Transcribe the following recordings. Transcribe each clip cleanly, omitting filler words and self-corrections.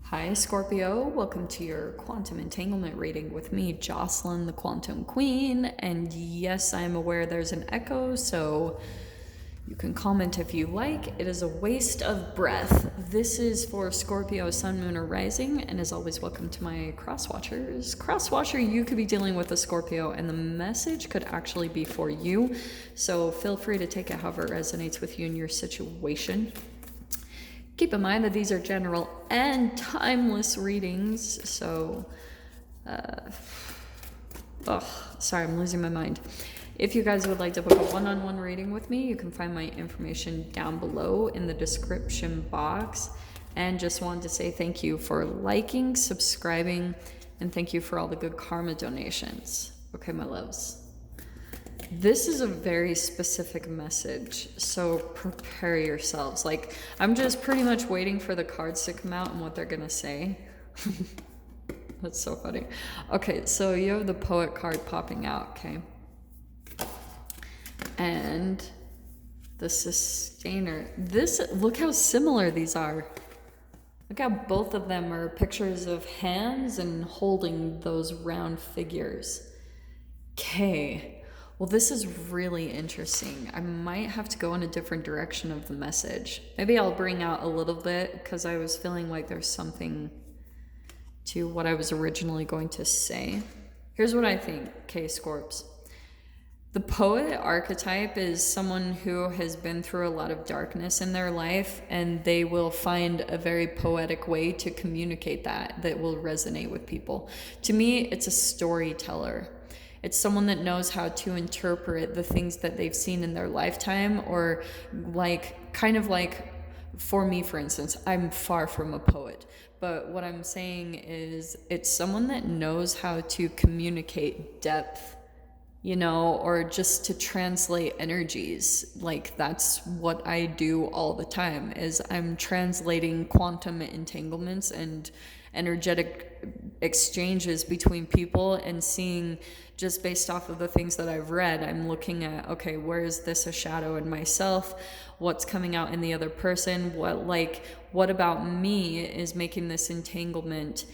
Hi, Scorpio. Welcome to your quantum entanglement reading with me, Jocelyn, the Quantum Queen. And yes, I'm aware there's an echo, so you can comment if you like. It is a waste of breath. This is for Scorpio, Sun, Moon, or Rising, and as always, welcome to my crosswatchers. Crosswatcher, you could be dealing with a Scorpio, and the message could actually be for you. So feel free to take it however resonates with you in your situation. Keep in mind that these are general and timeless readings, so, sorry, I'm losing my mind. If you guys would like to book a one-on-one reading with me, you can find my information down below in the description box. And just wanted to say thank you for liking, subscribing, and thank you for all the good karma donations. Okay, my loves. This is a very specific message, so prepare yourselves. Like, I'm just pretty much waiting for the cards to come out and what they're gonna say. That's so funny. Okay, so you have the Poet card popping out, okay? And the Sustainer. Look how similar these are. Look how both of them are pictures of hands and holding those round figures. Okay. Well, this is really interesting. I might have to go in a different direction of the message. Maybe I'll bring out a little bit because I was feeling like there's something to what I was originally going to say. Here's what I think, okay, Scorps. The poet archetype is someone who has been through a lot of darkness in their life, and they will find a very poetic way to communicate that will resonate with people. To me, it's a storyteller. It's someone that knows how to interpret the things that they've seen in their lifetime, or kind of like for me, for instance, I'm far from a poet, but what I'm saying is it's someone that knows how to communicate depth, or just to translate energies. Like, that's what I do all the time, is I'm translating quantum entanglements and energetic exchanges between people, and seeing, just based off of the things that I've read, I'm looking at, okay, where is this a shadow in myself? What's coming out in the other person? What about me is making this entanglement,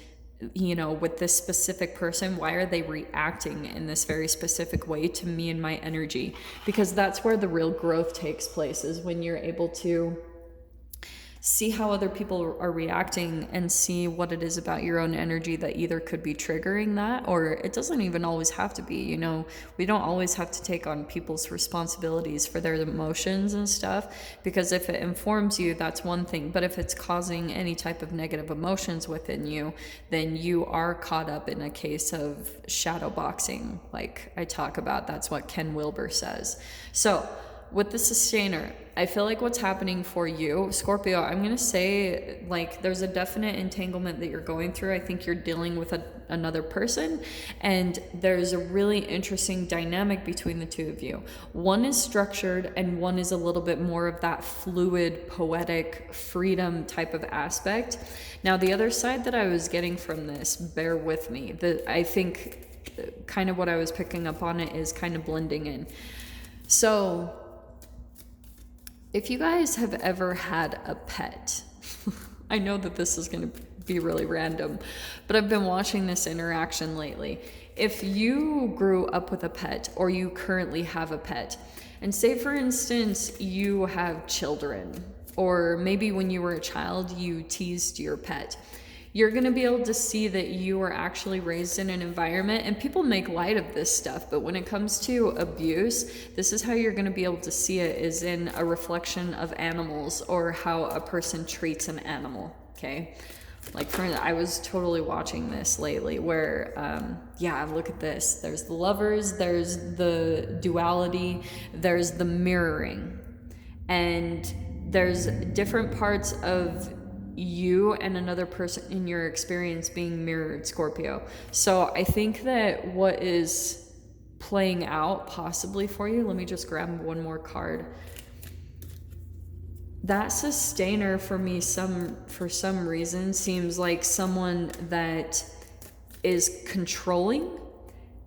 with this specific person? Why are they reacting in this very specific way to me and my energy? Because that's where the real growth takes place, is when you're able to see how other people are reacting and see what it is about your own energy that either could be triggering that, or it doesn't even always have to be. We don't always have to take on people's responsibilities for their emotions and stuff, because if it informs you, that's one thing, but if it's causing any type of negative emotions within you, then you are caught up in a case of shadow boxing, like I talk about. That's what Ken Wilber says. So with the Sustainer, I feel like what's happening for you, Scorpio, I'm going to say, there's a definite entanglement that you're going through. I think you're dealing with another person, and there's a really interesting dynamic between the two of you. One is structured, and one is a little bit more of that fluid, poetic, freedom type of aspect. Now, the other side that I was getting from this, bear with me, I think kind of what I was picking up on it is kind of blending in. So, if you guys have ever had a pet, I know that this is going to be really random, but I've been watching this interaction lately. If you grew up with a pet, or you currently have a pet, and say for instance you have children, or maybe when you were a child you teased your pet, you're going to be able to see that you were actually raised in an environment, and people make light of this stuff, but when it comes to abuse, this is how you're going to be able to see it, is in a reflection of animals, or how a person treats an animal, okay? I was totally watching this lately where, look at this. There's the lovers, there's the duality, there's the mirroring, and there's different parts of you and another person in your experience being mirrored, Scorpio. So I think that what is playing out possibly for you, let me just grab one more card. That Sustainer for me, for some reason, seems like someone that is controlling.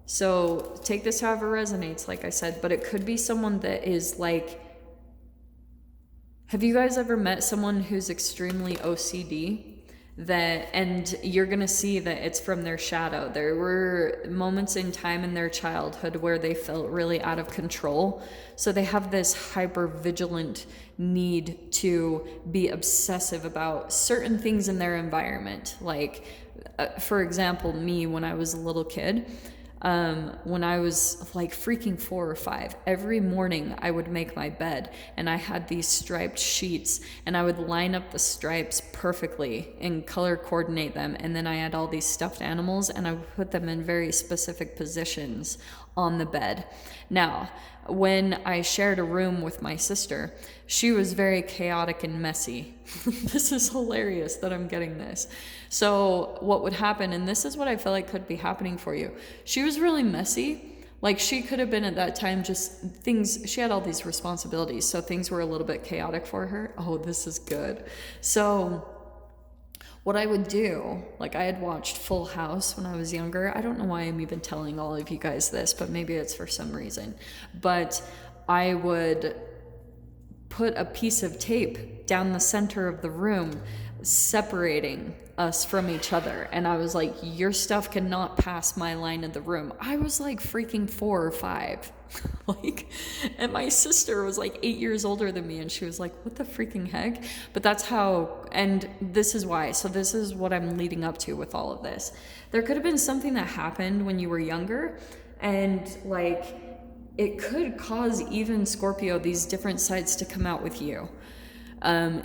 So take this however resonates, like I said, but it could be someone that is like, have you guys ever met someone who's extremely OCD? and you're gonna see that it's from their shadow. There were moments in time in their childhood where they felt really out of control, so they have this hyper vigilant need to be obsessive about certain things in their environment. Like for example, me, when I was a little kid, when I was like freaking 4 or 5, every morning I would make my bed, and I had these striped sheets, and I would line up the stripes perfectly and color coordinate them, and then I had all these stuffed animals, and I would put them in very specific positions on the bed. Now, when I shared a room with my sister, she was very chaotic and messy. This is hilarious that I'm getting this. So what would happen, and this is what I feel like could be happening for you. She was really messy. Like, she could have been at that time just things, she had all these responsibilities, so things were a little bit chaotic for her. Oh, this is good. So what I would do, like, I had watched Full House when I was younger. I don't know why I'm even telling all of you guys this, but maybe it's for some reason. But I would put a piece of tape down the center of the room, separating us from each other. And I was like, your stuff cannot pass my line of the room. I was like freaking 4 or 5. Like, and my sister was like 8 years older than me, and she was like, what the freaking heck? But that's how, and this is why. So this is what I'm leading up to with all of this. There could have been something that happened when you were younger, and like, it could cause even Scorpio these different sides to come out with you.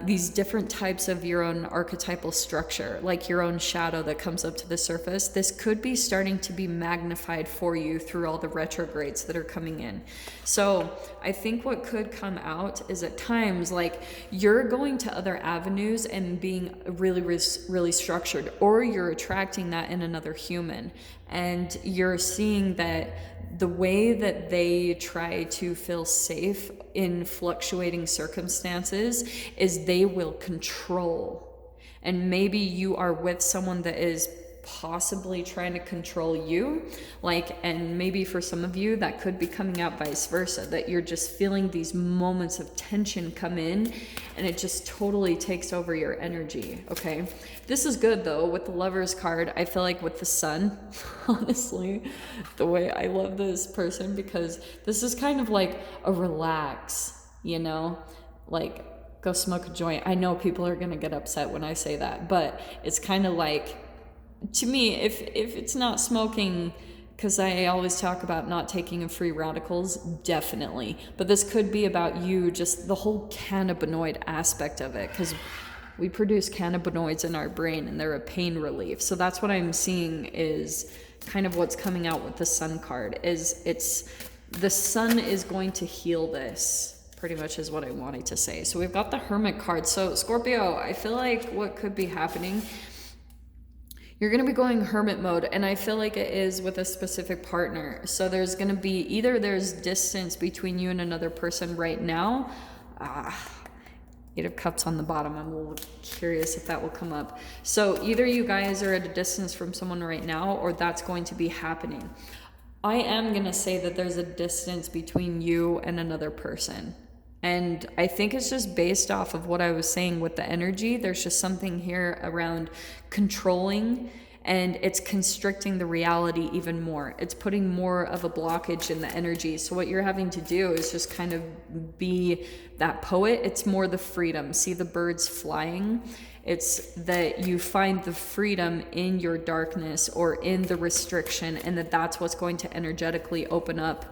These different types of your own archetypal structure, like your own shadow that comes up to the surface. This could be starting to be magnified for you through all the retrogrades that are coming in. So I think what could come out is at times, like, you're going to other avenues and being really structured, or you're attracting that in another human, and you're seeing that the way that they try to feel safe in fluctuating circumstances is they will control. And maybe you are with someone that is possibly trying to control you, like, and maybe for some of you that could be coming out vice versa, that you're just feeling these moments of tension come in, and it just totally takes over your energy. Okay, this is good though with the Lovers card. I feel like with the Sun, honestly, the way I love this person, because this is kind of like a relax, you know, like, go smoke a joint. I know people are gonna get upset when I say that, but it's kind of like, to me, if it's not smoking, because I always talk about not taking in free radicals, definitely. But this could be about you, just the whole cannabinoid aspect of it, because we produce cannabinoids in our brain, and they're a pain relief. So that's what I'm seeing is kind of what's coming out with the Sun card, is the Sun is going to heal this, pretty much is what I wanted to say. So we've got the Hermit card. So Scorpio, I feel like what could be happening, you're going to be going hermit mode, and I feel like it is with a specific partner. So there's going to be, either there's distance between you and another person right now. Eight of Cups on the bottom. I'm a little curious if that will come up. So either you guys are at a distance from someone right now, or that's going to be happening. I am going to say that there's a distance between you and another person. And I think it's just based off of what I was saying with the energy. There's just something here around controlling, and it's constricting the reality even more. It's putting more of a blockage in the energy. So what you're having to do is just kind of be that poet. It's more the freedom. See the birds flying? It's that you find the freedom in your darkness or in the restriction, and that's what's going to energetically open up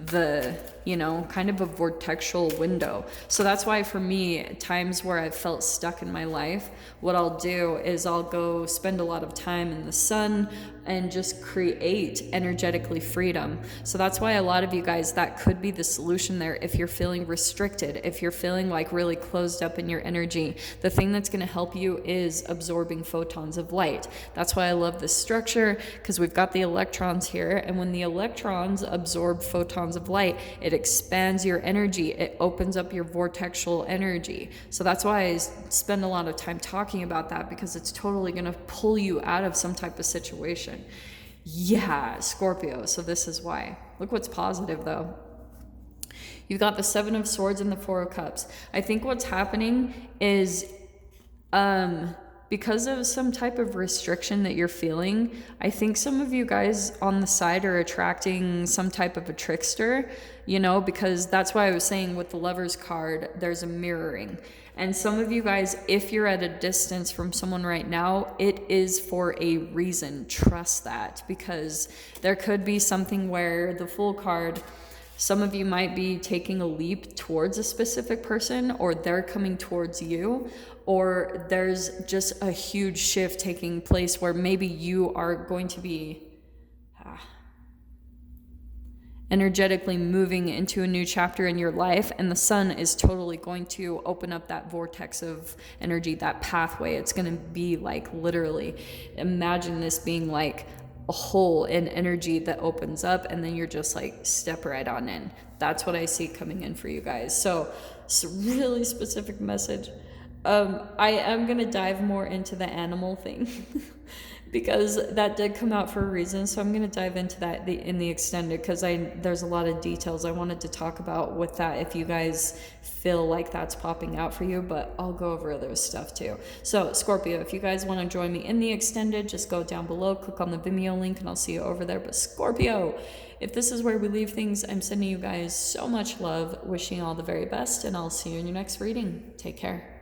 the, you know, kind of a vortexual window. So that's why for me, times where I've felt stuck in my life, what I'll do is I'll go spend a lot of time in the sun and just create energetically freedom. So that's why a lot of you guys, that could be the solution there. If you're feeling restricted, if you're feeling like really closed up in your energy, the thing that's going to help you is absorbing photons of light. That's why I love this structure, because we've got the electrons here, and when the electrons absorb photons of light, it expands your energy. It opens up your vortexual energy. So that's why I spend a lot of time talking about that, because it's totally going to pull you out of some type of situation. Yeah, Scorpio. So this is why. Look what's positive though. You've got the Seven of Swords and the Four of Cups. I think what's happening is because of some type of restriction that you're feeling, I think some of you guys on the side are attracting some type of a trickster, you know, because that's why I was saying with the Lover's card, there's a mirroring. And some of you guys, if you're at a distance from someone right now, it is for a reason. Trust that, because there could be something where the Fool card, some of you might be taking a leap towards a specific person, or they're coming towards you, or there's just a huge shift taking place where maybe you are going to be energetically moving into a new chapter in your life, and the sun is totally going to open up that vortex of energy, that pathway. It's going to be like, literally, imagine this being like a hole in energy that opens up, and then you're just like, step right on in. That's what I see coming in for you guys. So it's a really specific message. I am gonna dive more into the animal thing because that did come out for a reason. So I'm gonna dive into that in the extended, because there's a lot of details I wanted to talk about with that if you guys feel like that's popping out for you, but I'll go over other stuff too. So Scorpio, if you guys want to join me in the extended, just go down below, click on the Vimeo link, and I'll see you over there. But Scorpio, if this is where we leave things, I'm sending you guys so much love, wishing you all the very best, and I'll see you in your next reading. Take care.